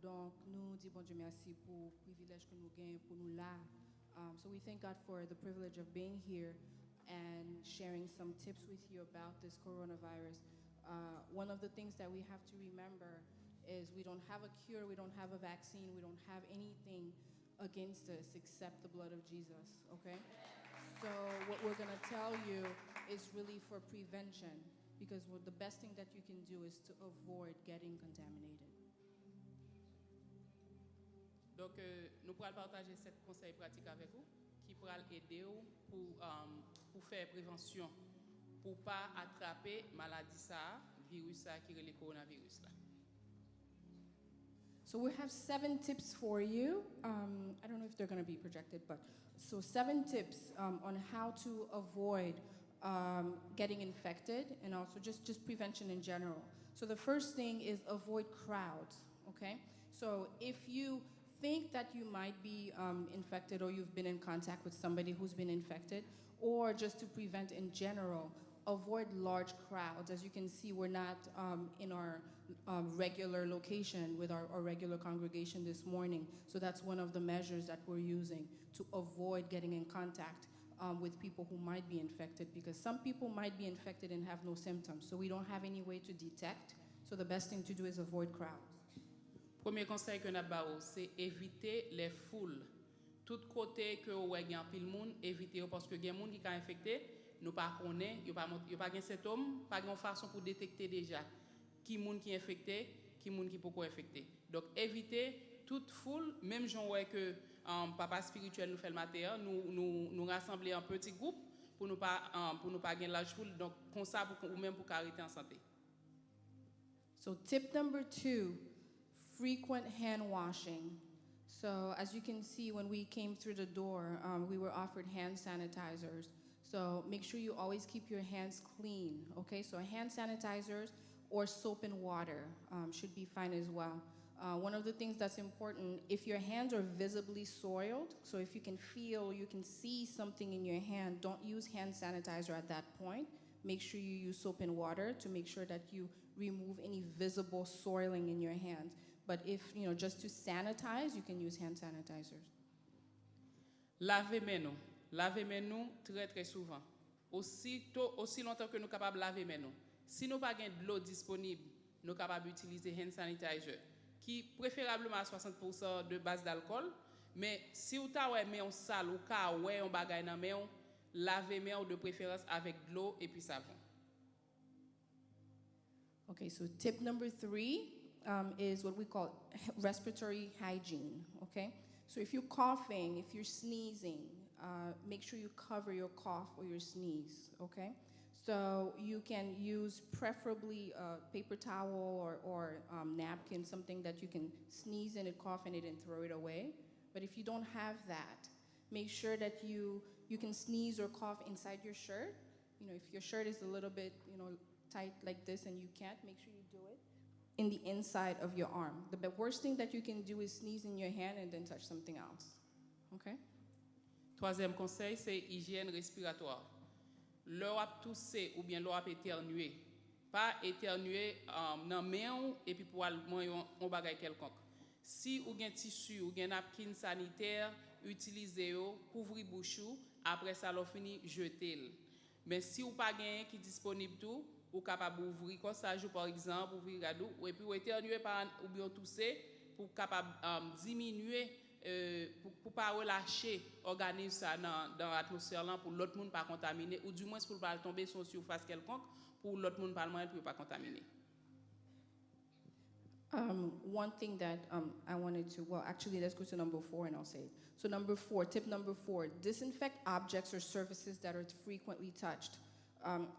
Donc, nous disons bon Dieu merci pour le privilège que nous gagnons pour nous là. So we thank God for the privilege of being here and sharing some tips with you about this coronavirus. One of the things that we have to remember is we don't have a cure, we don't have a vaccine, we don't have anything against us except the blood of Jesus, okay? So what we're going to tell you is really for prevention, because the best thing that you can do is to avoid getting contaminated. Donc, nous pourrons partager 7 conseils pratiques avec vous qui pourront aider pour faire prévention, pour ne pas attraper maladie ça, virus ça qui est le coronavirus là. So we have 7 tips for you. I don't know if they're going to be projected, but so 7 tips on how to avoid getting infected, and also just prevention in general. So the first thing is avoid crowds, okay? So if you think that you might be infected, or you've been in contact with somebody who's been infected, or just to prevent in general, avoid large crowds. As you can see, we're not in our regular location with our regular congregation this morning. So that's one of the measures that we're using to avoid getting in contact with people who might be infected, because some people might be infected and have no symptoms. So we don't have any way to detect. So the best thing to do is avoid crowds. Premier conseil que nous avons, c'est éviter les foules. Tout côté que vous avez un pile monde, évitez parce que il y a des gens qui sont infectés. Nous pas connaît, il y a pas de symptômes, pas de façon pour détecter déjà qui monde qui est infecté, qui monde qui pas infecté. Donc éviter toute foule, même j'en vois que papa spirituel nous fait le matin, nous rassembler en petit groupe pour nous pas gagner large foule, donc comme ça ou même pour arrêter en santé. So tip number 2, frequent hand washing. So as you can see, when we came through the door, we were offered hand sanitizers. So make sure you always keep your hands clean, okay? So hand sanitizers or soap and water should be fine as well. One of the things that's important, if your hands are visibly soiled, so if you can feel, you can see something in your hand, don't use hand sanitizer at that point. Make sure you use soap and water to make sure that you remove any visible soiling in your hands. But if, just to sanitize, you can use hand sanitizers. Laver mes nous très très souvent. Aussi longtemps que nous sommes capables de laver mes nous. Si nous n'avons pas de l'eau disponible, nous sommes capables d'utiliser hand sanitizer, qui préférablement à 60% de base d'alcool. Mais si vous avez mis en salle ou un bagage dans main, lavez mes de préférence avec de l'eau et puis savon. Okay, so tip number 3 is what we call respiratory hygiene, okay? So if you're coughing, if you're sneezing, make sure you cover your cough or your sneeze, okay? So you can use preferably a paper towel or napkin, something that you can sneeze in it, cough in it, and throw it away. But if you don't have that, make sure that you can sneeze or cough inside your shirt. If your shirt is a little bit, tight like this and you can't, make sure you do it in the inside of your arm. The worst thing that you can do is sneeze in your hand and then touch something else. Okay? Troisième conseil, c'est hygiène respiratoire. L'eau a toussé ou bien l'eau a éternué. Pas éternuer dans main et puis pour aller on bagage quelconque. Si ou gen tissu ou gen napkin sanitaire, utilisez-le, couvrez bouche après ça l'on fini jeter. Mais si ou pas gen qui disponible tout, ou capable ouvrir comme ça par exemple, ouvrir radou et puis éternuer ou bien tousser pour capable diminuer pour pas relâcher organisme ça dans l'atmosphère là pour l'autre monde pas contaminer ou du moins pour pas tomber sur surface quelconque pour l'autre monde pas loin pour pas contaminer. One thing that I wanted to, actually let's go to number 4 and I'll say it. So tip number 4, disinfect objects or surfaces that are frequently touched.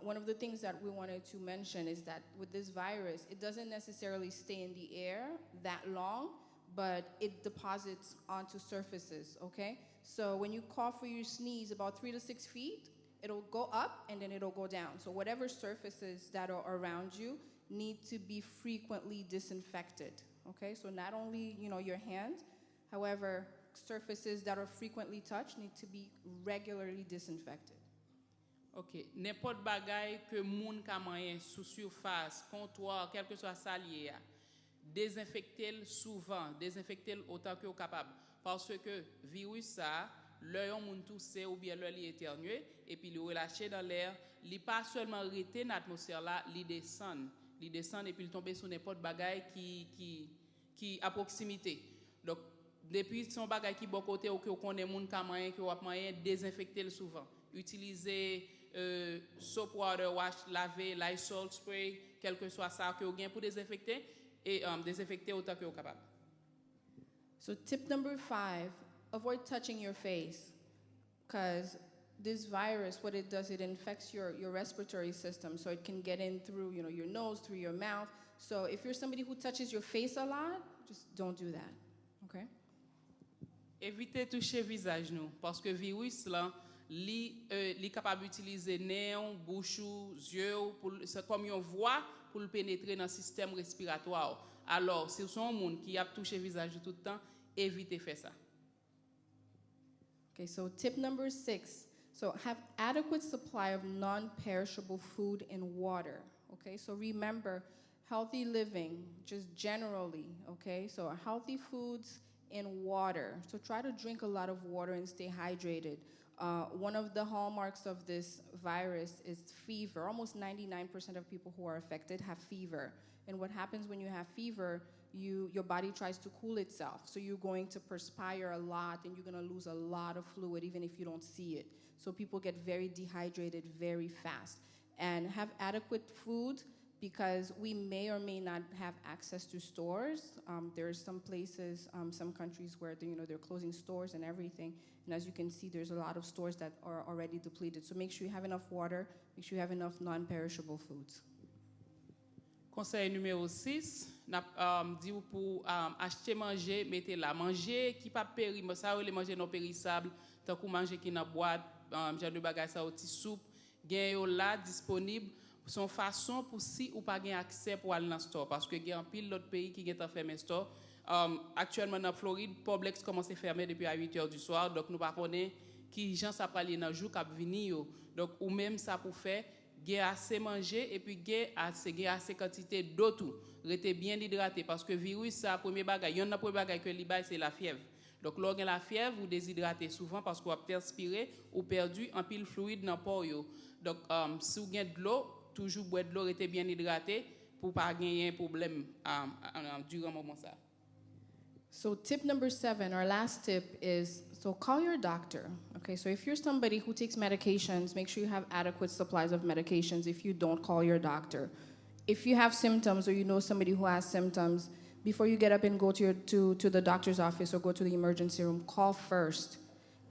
One of the things that we wanted to mention is that with this virus, it doesn't necessarily stay in the air that long, but it deposits onto surfaces, okay? So when you cough or you sneeze about 3 to 6 feet, it'll go up and then it'll go down. So whatever surfaces that are around you need to be frequently disinfected, okay? So not only, your hands, however, surfaces that are frequently touched need to be regularly disinfected. OK, n'importe bagaille que moun ka mayen sous surface, comptoir, quel que soit salier, désinfecter souvent, désinfecter autant que capable. Parce que virus ça, l'œil moun toussé ou bien l'œil éternué, et puis le relâché dans l'air, il pas seulement rester dans l'atmosphère là, il descend et puis il tombe sur n'importe bagaille qui à proximité. Donc depuis son bagaille qui bon côté ou que connaît moun ka moyen que moyen désinfecter souvent. Utiliser soap water wash, laver, Lysol spray, quel que soit ça que vous gain pour désinfecter et désinfecter autant que vous capable. So tip number 5, avoid touching your face, because this virus, what it does, it infects your respiratory system, so it can get in through your nose, through your mouth. So if you're somebody who touches your face a lot, just don't do that, okay? Évitez toucher visage nous parce que virus là li capable utiliser nez, bouche, yeux pour comme une voie pour le pénétrer dans le système respiratoire. Alors, si vous êtes un monde qui a touché visage tout le temps, évitez faire ça. Okay, so tip number 6. So have adequate supply of non-perishable food and water. Okay, so remember, healthy living, just generally, okay? So healthy foods and water. So try to drink a lot of water and stay hydrated. One of the hallmarks of this virus is fever. Almost 99% of people who are affected have fever. And what happens when you have fever, your body tries to cool itself. So you're going to perspire a lot and you're going to lose a lot of fluid even if you don't see it. So people get very dehydrated very fast. And have adequate food because we may or may not have access to stores. There are some places, some countries where they're closing stores and everything. And as you can see, there's a lot of stores that are already depleted. So make sure you have enough water, make sure you have enough non-perishable foods. Conseil numéro 6, n'a dit pour acheter manger, mettez là manger qui pas péri, ça les manger non périssable, tant que manger qui dans boîte, genre de bagages ça petit soupe, gain yo là disponible son façon pour si ou pas gain accès pour aller dans store parce que gain pile l'autre pays qui est fermé store. Actuellement dans Floride, Publix commence à fermer depuis à 8h du soir, donc nous pas connaît qui gens ça pas aller dans jour cap venir. Donc ou même ça pour faire gain assez manger et puis gain assez quantité d'eau tout. Restez bien hydraté parce que virus ça premier bagage, y en a premier bagage que li bail c'est la fièvre. Donc lorsque la fièvre vous déshydratez souvent parce qu'on a perspiré ou perdu un pile fluide dans peau yo. Donc si vous gain de l'eau, toujours boire de l'eau, restez bien hydraté pour pas gagner un problème durant moment ça. So tip number 7, our last tip is, so call your doctor. Okay, so if you're somebody who takes medications, make sure you have adequate supplies of medications. If you don't, call your doctor. If you have symptoms or you know somebody who has symptoms, before you get up and go to the doctor's office or go to the emergency room, call first.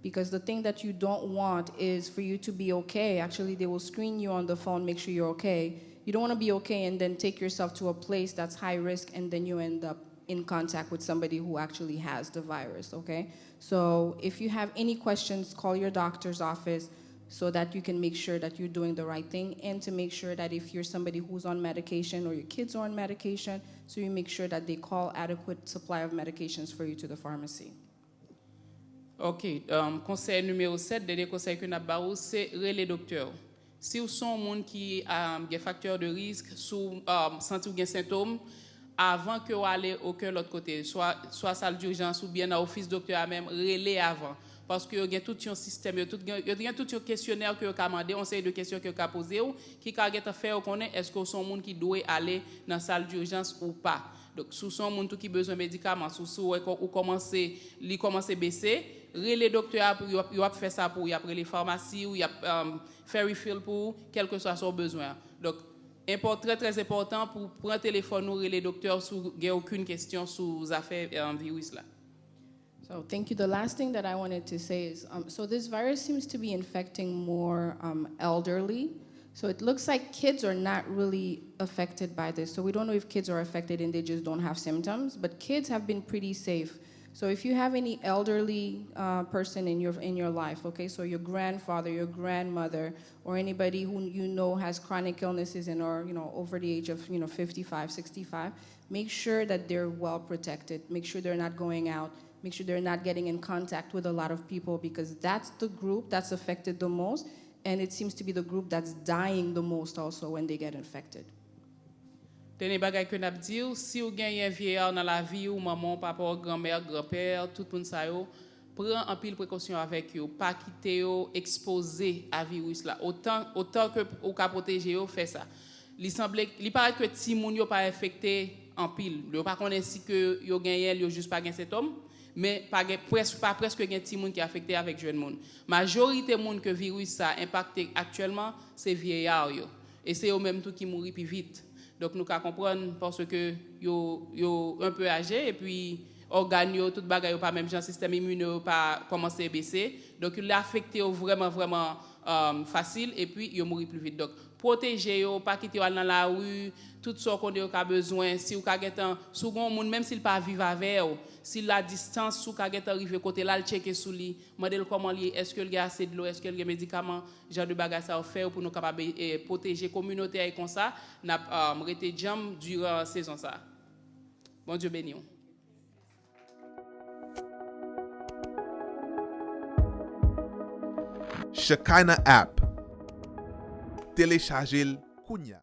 Because the thing that you don't want is for you to be okay. Actually, they will screen you on the phone, make sure you're okay. You don't want to be okay and then take yourself to a place that's high risk and then you end up in contact with somebody who actually has the virus, okay? So if you have any questions, call your doctor's office so that you can make sure that you're doing the right thing and to make sure that if you're somebody who's on medication or your kids are on medication, so you make sure that they call adequate supply of medications for you to the pharmacy. OK, conseil numéro 7, dernier conseil que n'a ba c'est relais docteur. Si vous sont monde qui a des facteurs de risque, sous sentir des symptômes avant que vous allez aucun l'autre côté, soit salle d'urgence ou bien à office docteur même relais avant parce que il y a tout un système, il y a tout un questionnaire que vous demandé, on sait de questions que vous poser ou qui ka get faire connaît est-ce que sont monde qui doit aller dans salle d'urgence ou pas. Donc sous son monde qui besoin médicaments, sous ou commencer baisser, relais docteur il va faire ça pour après les pharmacies ou il a faire refill pour quel que soit son besoin. Donc très important pour prendre téléphone ou relais docteur si vous n'avez aucune question sur affaires virus là. So thank you. The last thing that I wanted to say is, so this virus seems to be infecting more elderly. So it looks like kids are not really affected by this. So we don't know if kids are affected and they just don't have symptoms, but kids have been pretty safe. So if you have any elderly person in your life, okay, so your grandfather, your grandmother, or anybody who you know has chronic illnesses and are over the age of 55, 65, make sure that they're well protected. Make sure they're not going out. Make sure they're not getting in contact with a lot of people because that's the group that's affected the most, and it seems to be the group that's dying the most also when they get infected. Tenez bagay que n'a dire si vous gagnez un vieillard dans la vie ou maman, papa, grand-mère, grand-père, tout le monde ça yo, prend en pile précaution avec eux, pas quitter yo exposé à virus là. Autant que ou ka protéger yo, fait ça. Il paraît que ti moun yo pas infecté en pile. Yo pas connaît si que yo gagné yo juste pas gain symptômes, mais presque gain ti moun qui affecté avec jeune moun. Majorité moun que virus ça impacté actuellement, c'est vieillard yo. Et c'est eux même tout qui mourir plus vite. Donc nous ca comprendre parce que yo un peu âgé et puis organes yo tout bagay yo pas même genre système immune pas commencer à baisser. Donc il l'a affecté vraiment facile et puis yo mourir plus vite. Donc protéger yo, pas quitter dans la rue, tout ce qu'on a besoin. Si vous avez un second monde, même s'il pas vivre avec vous, si la distance, si vous avez arrivé côté là, le checker sous lui, demander comment lié, est-ce que il y a assez de l'eau, est-ce qu'il y a des médicaments, genre de bagages à faire pour nous capable protéger la communauté comme ça, n'a rester jam durant la saison ça. Bon Dieu béni. Shekinah app. Téléchargez-le. Kounya.